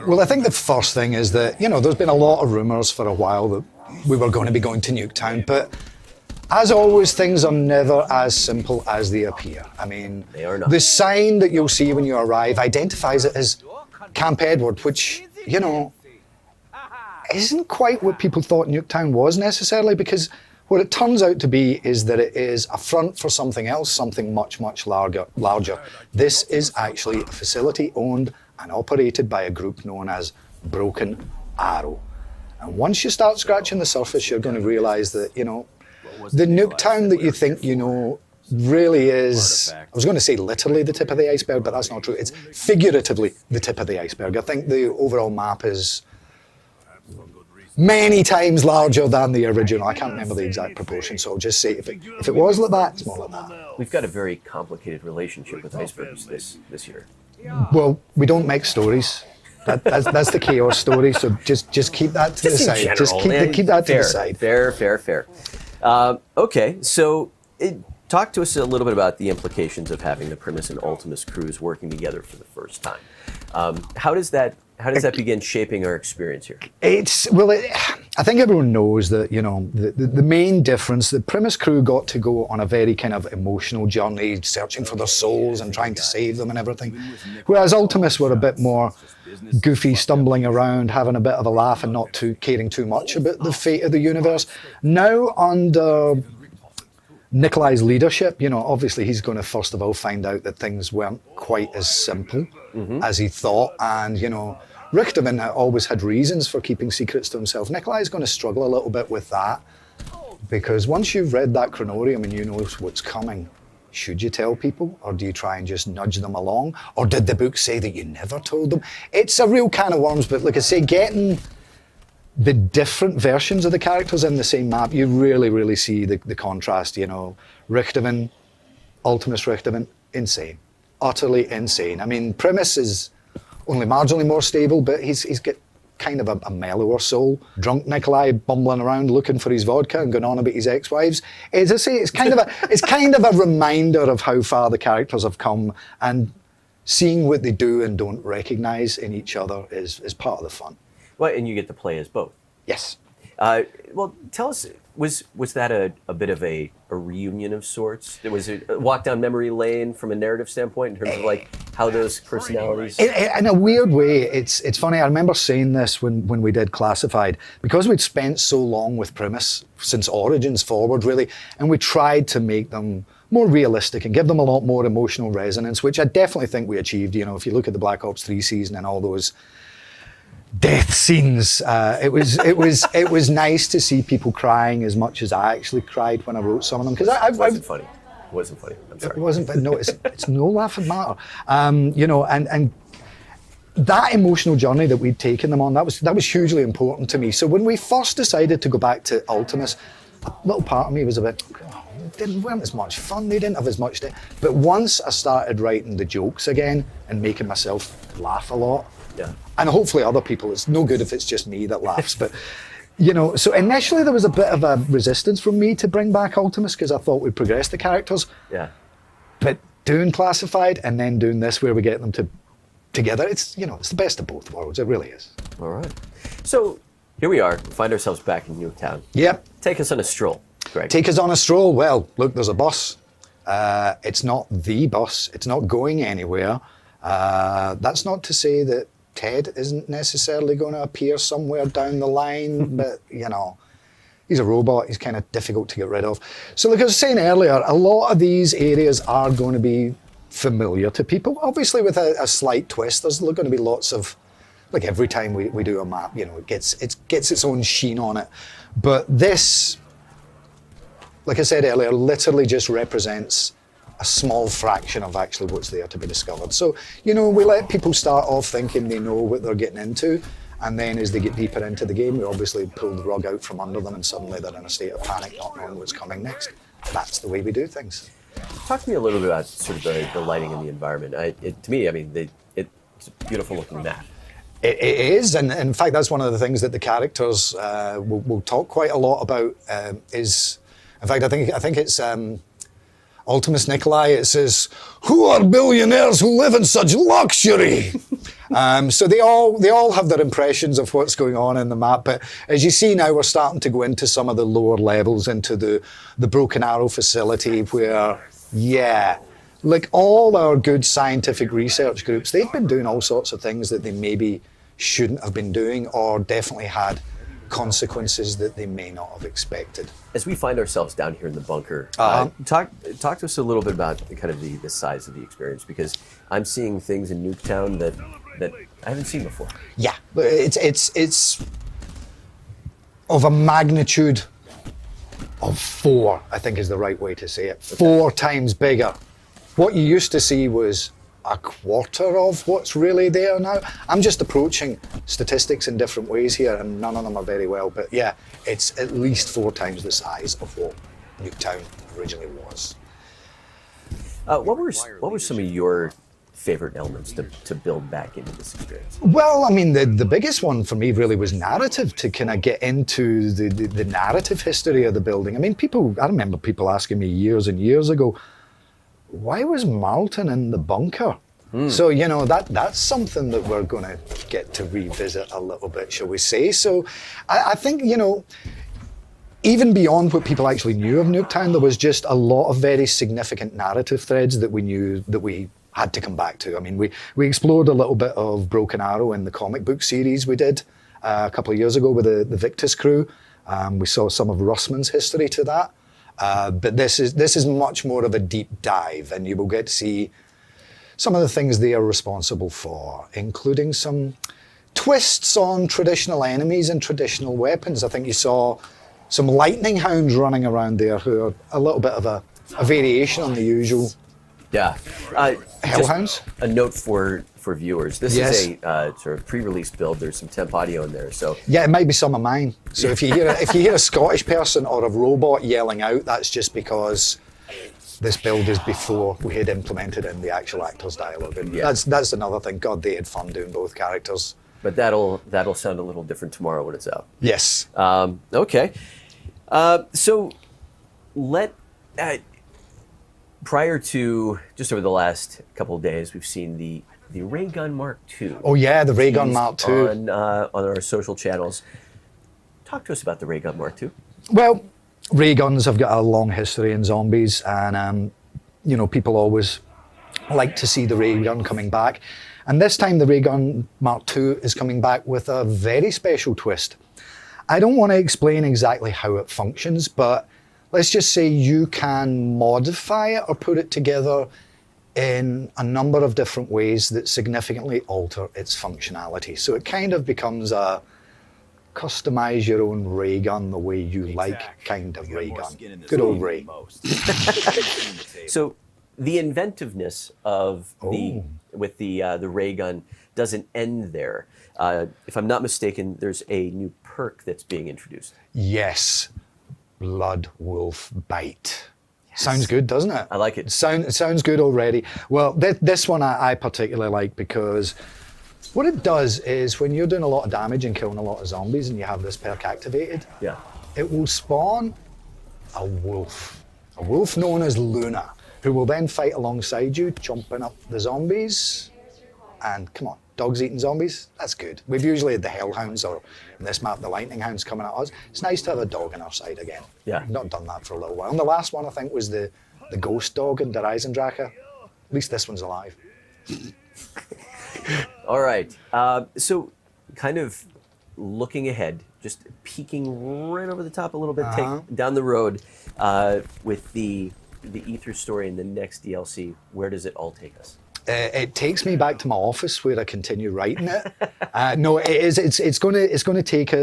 Well, I think the first thing is that, there's been a lot of rumours for a while that we were going to be going to Nuketown, but as always, things are never as simple as they appear. I mean, they are not. The sign that you'll see when you arrive identifies it as Camp Edward, which, isn't quite what people thought Nuketown was necessarily, because what it turns out to be is that it is a front for something else, something much, much larger. This is actually a facility owned and operated by a group known as Broken Arrow. And once you start scratching the surface, you're going to realize that, the Nuketown that you think you know really is, I was going to say literally the tip of the iceberg, but that's not true. It's figuratively the tip of the iceberg. I think the overall map is many times larger than the original. I can't remember the exact proportion, so I'll just say if it was like that, it's more like that. We've got a very complicated relationship with icebergs this year. Well, we don't make stories. That's the chaos story, so just keep that to the side. General, just keep that to the side. Fair. Okay, so talk to us a little bit about the implications of having the Primus and Ultimus crews working together for the first time. How does that begin shaping our experience here? I think everyone knows that, the main difference, the Primus crew got to go on a very kind of emotional journey, searching for their souls and trying to save them and everything. Whereas Ultimus were a bit more goofy, stumbling around, having a bit of a laugh and not caring too much about the fate of the universe. Now under Nikolai's leadership, obviously he's going to first of all find out that things weren't quite as simple as he thought, and Richtofen always had reasons for keeping secrets to himself. Nikolai's going to struggle a little bit with that, because once you've read that chronorium and you know what's coming, should you tell people, or do you try and just nudge them along? Or did the book say that you never told them? It's a real can of worms, but like I say, getting the different versions of the characters in the same map, you really, really see the contrast, Richtofen, Ultimus Richtofen, insane. Utterly insane. I mean, Primus is only marginally more stable, but he's got kind of a mellower soul. Drunk Nikolai bumbling around looking for his vodka and going on about his ex-wives. As I say, it's kind of a reminder of how far the characters have come, and seeing what they do and don't recognise in each other is part of the fun. Well, and you get to play as both. Yes. Well, tell us, was that a bit of a reunion of sorts? Was it a walk down memory lane from a narrative standpoint in terms of like how those personalities? In a weird way, it's funny. I remember saying this when we did Classified, because we'd spent so long with Primus since Origins forward, really, and we tried to make them more realistic and give them a lot more emotional resonance, which I definitely think we achieved. If you look at the Black Ops 3 season and all those death scenes, it was nice to see people crying as much as I actually cried when I wrote some of them, because it wasn't funny. It wasn't funny. I'm sorry. It wasn't, but no, it's no laughing matter. And that emotional journey that we'd taken them on, that was hugely important to me. So when we first decided to go back to Ultimus, a little part of me was a bit, they weren't as much fun, they didn't have as much. But once I started writing the jokes again and making myself laugh a lot, yeah. And hopefully other people, it's no good if it's just me that laughs, but so initially there was a bit of a resistance from me to bring back Ultimus, because I thought we'd progress the characters. Yeah. But doing Classified and then doing this where we get them together, it's it's the best of both worlds, it really is. All right. So here we are, we find ourselves back in Nuketown. Yep. Take us on a stroll, Greg. Take us on a stroll. Well, look, there's a bus. It's not the bus, it's not going anywhere. That's not to say that Ted isn't necessarily going to appear somewhere down the line, but he's a robot, he's kind of difficult to get rid of. So like I was saying earlier, a lot of these areas are going to be familiar to people, obviously with a slight twist. There's going to be lots of, like every time we do a map, it gets its own sheen on it. But this, like I said earlier, literally just represents a small fraction of actually what's there to be discovered. So, we let people start off thinking they know what they're getting into, and then as they get deeper into the game, we obviously pull the rug out from under them, and suddenly they're in a state of panic, not knowing what's coming next. That's the way we do things. Talk to me a little bit about sort of the lighting and the environment. To me, I mean, it's a beautiful looking map. It is, and in fact, that's one of the things that the characters will talk quite a lot about. Is, in fact, I think it's Ultimus Nikolai. It says, "Who are billionaires who live in such luxury?" So they all have their impressions of what's going on in the map. But as you see now, we're starting to go into some of the lower levels, into the Broken Arrow facility where, yeah, like all our good scientific research groups, they've been doing all sorts of things that they maybe shouldn't have been doing, or definitely had consequences that they may not have expected. As we find ourselves down here in the bunker, talk to us a little bit about kind of the size of the experience, because I'm seeing things in NUKETOWN that I haven't seen before. Yeah, but it's of a magnitude of 4, I think is the right way to say it. Okay. 4 times bigger. What you used to see was a quarter of what's really there now. I'm just approaching statistics in different ways here, and none of them are very well, but yeah, it's at least 4 times the size of what NUKETOWN originally was. What were some of your favorite elements to build back into this experience? Well, I mean, the biggest one for me really was narrative, to kind of get into the narrative history of the building. I mean, I remember people asking me years and years ago, why was Marlton in the bunker? So, you know, that's something that we're going to get to revisit a little bit, shall we say. So I think, you know, even beyond what people actually knew of NUKETOWN, there was just a lot of very significant narrative threads that we knew that we had to come back to. I mean, we explored a little bit of Broken Arrow in the comic book series we did a couple of years ago with the Victus crew. We saw some of Russman's history to that. But this is much more of a deep dive, and you will get to see some of the things they are responsible for, including some twists on traditional enemies and traditional weapons. I think you saw some lightning hounds running around there who are a little bit of a variation on the usual hellhounds. A note for viewers. This is a sort of pre-release build. There's some temp audio in there, so yeah, it might be some of mine. So if you hear a Scottish person or a robot yelling out, that's just because this build is before we had implemented in the actual actors' dialogue. And that's another thing. God, they had fun doing both characters. But that'll sound a little different tomorrow when it's out. Yes. Okay. So prior to just over the last couple of days, we've seen the Raygun Mark II. Oh yeah, the Raygun Mark II. On our social channels. Talk to us about the Raygun Mark II. Well, ray guns have got a long history in zombies, and you know, people always like to see the ray gun coming back. And this time the Raygun Mark II is coming back with a very special twist. I don't want to explain exactly how it functions, but let's just say you can modify it or put it together in a number of different ways that significantly alter its functionality. So it kind of becomes a customize your own ray gun the way you like kind of ray gun. Good old Ray. So the inventiveness of the ray gun doesn't end there. If I'm not mistaken, there's a new perk that's being introduced. Yes, Blood Wolf Bite. Yes. Sounds good, doesn't it? I like it. It sounds good already. Well, this one I particularly like, because what it does is when you're doing a lot of damage and killing a lot of zombies and you have this perk activated, it will spawn a wolf known as Luna, who will then fight alongside you, chomping up the zombies. And come on, dogs eating zombies, that's good. We've usually had the hellhounds, or in this map, the lightning hounds coming at us. It's nice to have a dog on our side again. Yeah. We've not done that for a little while. And the last one, I think, was the ghost dog in Der Eisendrache. At least this one's alive. All right. So kind of looking ahead, just peeking right over the top a little bit, take down the road with the Ether story and the next DLC. Where does it all take us? It takes me back to my office where I continue writing it. No, it's going to take us